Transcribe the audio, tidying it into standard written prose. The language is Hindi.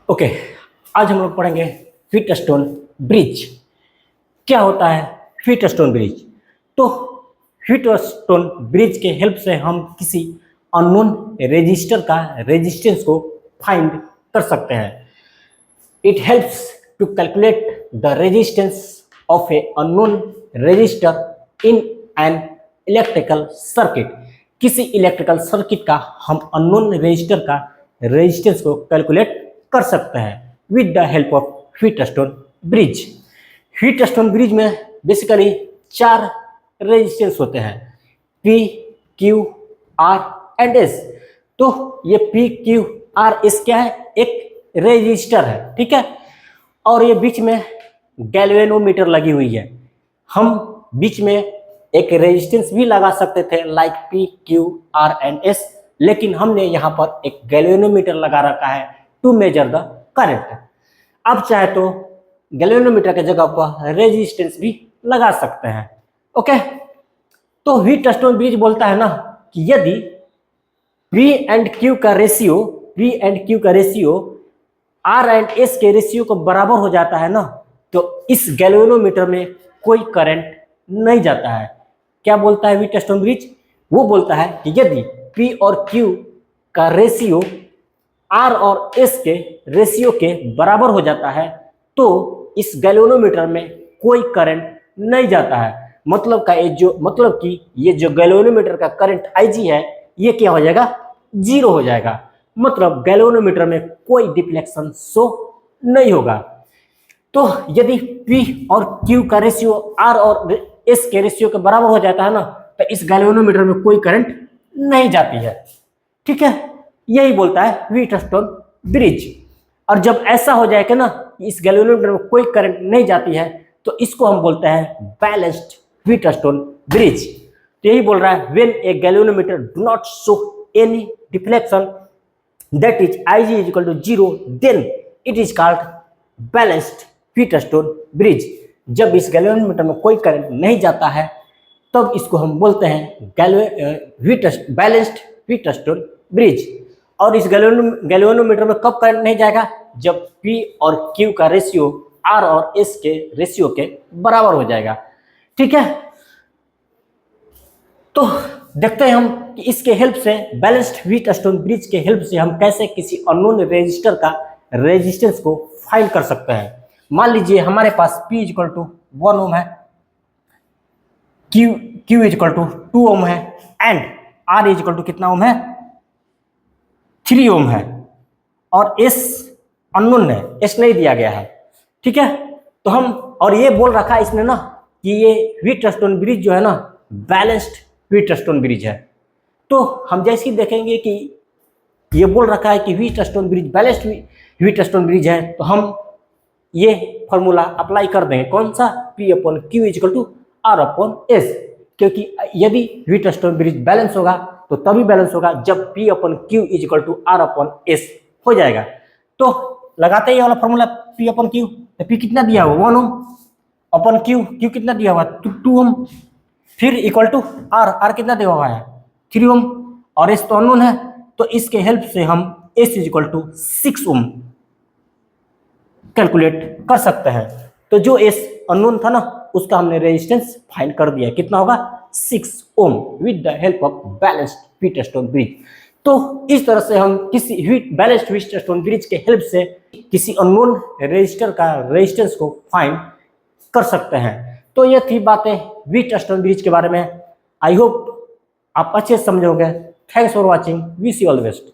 ओके, आज हम लोग पढ़ेंगे व्हीटस्टोन ब्रिज। क्या होता है व्हीटस्टोन ब्रिज? तो व्हीटस्टोन ब्रिज के हेल्प से हम किसी अननोन रेजिस्टर का रेजिस्टेंस को फाइंड कर सकते हैं। It helps to calculate the resistance of a unknown resistor in an electrical circuit. किसी इलेक्ट्रिकल सर्किट का हम अननोन रेजिस्टर का रेजिस्टेंस को कैलकुलेट कर सकते हैं with the help of Wheatstone bridge. Wheatstone bridge में बेसिकली 4 रेजिस्टेंस होते हैं, P, Q, R and S। तो ये P, Q, R, S क्या है? एक रेजिस्टर है, ठीक है। और ये बीच में गैल्वेनोमीटर लगी हुई है। हम बीच में एक रेजिस्टेंस भी लगा सकते थे like P, Q, R and S, लेकिन हमने यहाँ पर एक गैल्वेनोमीटर लगा रखा है टू मेजर द करंट। अब चाहे तो गैल्वेनोमीटर के जगह पर रेजिस्टेंस भी लगा सकते हैं। ओके, तो व्हीटस्टोन ब्रिज बोलता है ना कि यदि P एंड Q का रेशियो R एंड S के रेशियो को बराबर हो जाता है ना, तो इस गैल्वेनोमीटर में कोई करंट नहीं जाता है। क्या बोलता है व्हीटस्टोन ब्रिज? वो बोलता है कि यदि P और Q का रेशियो R और S के रेशियो के बराबर हो जाता है तो इस गैल्वेनोमीटर में कोई करंट नहीं जाता है। मतलब कि ये जो गैल्वेनोमीटर का करंट Ig है ये क्या हो जाएगा? 0 हो जाएगा। मतलब गैल्वेनोमीटर में कोई डिफ्लेक्शन शो नहीं होगा। तो यदि P और Q का रेशियो R और S के रेशियो के बराबर हो जाता है ना, तो इस गैल्वेनोमीटर में कोई करंट नहीं जाती है, ठीक है। यही बोलता है व्हीटस्टोन ब्रिज। और जब ऐसा हो जाएगा ना, इस गैल्वेनोमीटर में कोई करंट नहीं जाती है, तो इसको हम बोलते हैं बैलेंस्ड व्हीटस्टोन ब्रिज। तो यही बोल रहा है when a galvanometer do not show any deflection that is Ig is equal to 0, then it is called balanced Wheatstone bridge. जब इस गैल्वेनोमीटर में कोई करंट नहीं जाता है तब इसको हम बोलते हैं बैलेंस्ड व्हीटस्टोन ब्रिज। और इस गैल्वेनोमीटर में कब करंट नहीं जाएगा? जब P और Q का रेशियो R और S के रेशियो के बराबर हो जाएगा, ठीक है। तो देखते हैं हम कि इसके हेल्प से, बैलेंस्ड व्हीटस्टोन ब्रिज के हेल्प से हम कैसे किसी अननोन रेजिस्टर का रेजिस्टेंस को फाइंड कर सकते हैं। मान लीजिए हमारे पास P इक्वल टू 1 ओम है, Q इक्वल टू 2 ओम है एंड R इक्वल टू कितना ओम है? 3 ओम है। और S अननोन है, S नहीं दिया गया है, ठीक है। तो हम, और ये बोल रखा है इसने ना कि ये व्हीटस्टोन ब्रिज जो है ना बैलेंस्ड व्हीटस्टोन ब्रिज है। तो हम जैसे ही देखेंगे कि ये बोल रखा है कि Wheatstone bridge balanced Wheatstone bridge है, तो हम ये फॉर्मूला अप्लाई कर देंगे। कौन सा? P upon Q equal to R upon S। क्योंकि यदि व्हीटस्टोन ब्रिज बैलेंस होगा तो तभी बैलेंस होगा जब P upon Q equal to R upon S हो जाएगा। तो लगाते ही वाला फॉर्मूला P अपॉन Q, तो P कितना दिया हुआ? 1 ओम अपॉन Q कितना दिया हुआ? 2 ओम। फिर इक्वल टू R कितना दिया हुआ है? 3 ओम। और S तो अननोन है, तो इसके हेल्प से हम S equal to 6 ohm calculate कर सकते हैं। तो जो S अननोन था ना उसका हमने रेजिस्टेंस फाइंड कर दिया। कितना होगा? 6 ohm with the help of balanced Wheatstone bridge. तो इस तरह से हम किसी बैलेंस्ड व्हीटस्टोन ब्रिज के हेल्प से किसी अननोन रेजिस्टर का रेजिस्टेंस को फाइंड कर सकते हैं। तो ये थी बातें व्हीटस्टोन ब्रिज के बारे में। आई होप आप अच्छे से समझोगे। Thanks for watching, wish you all the best.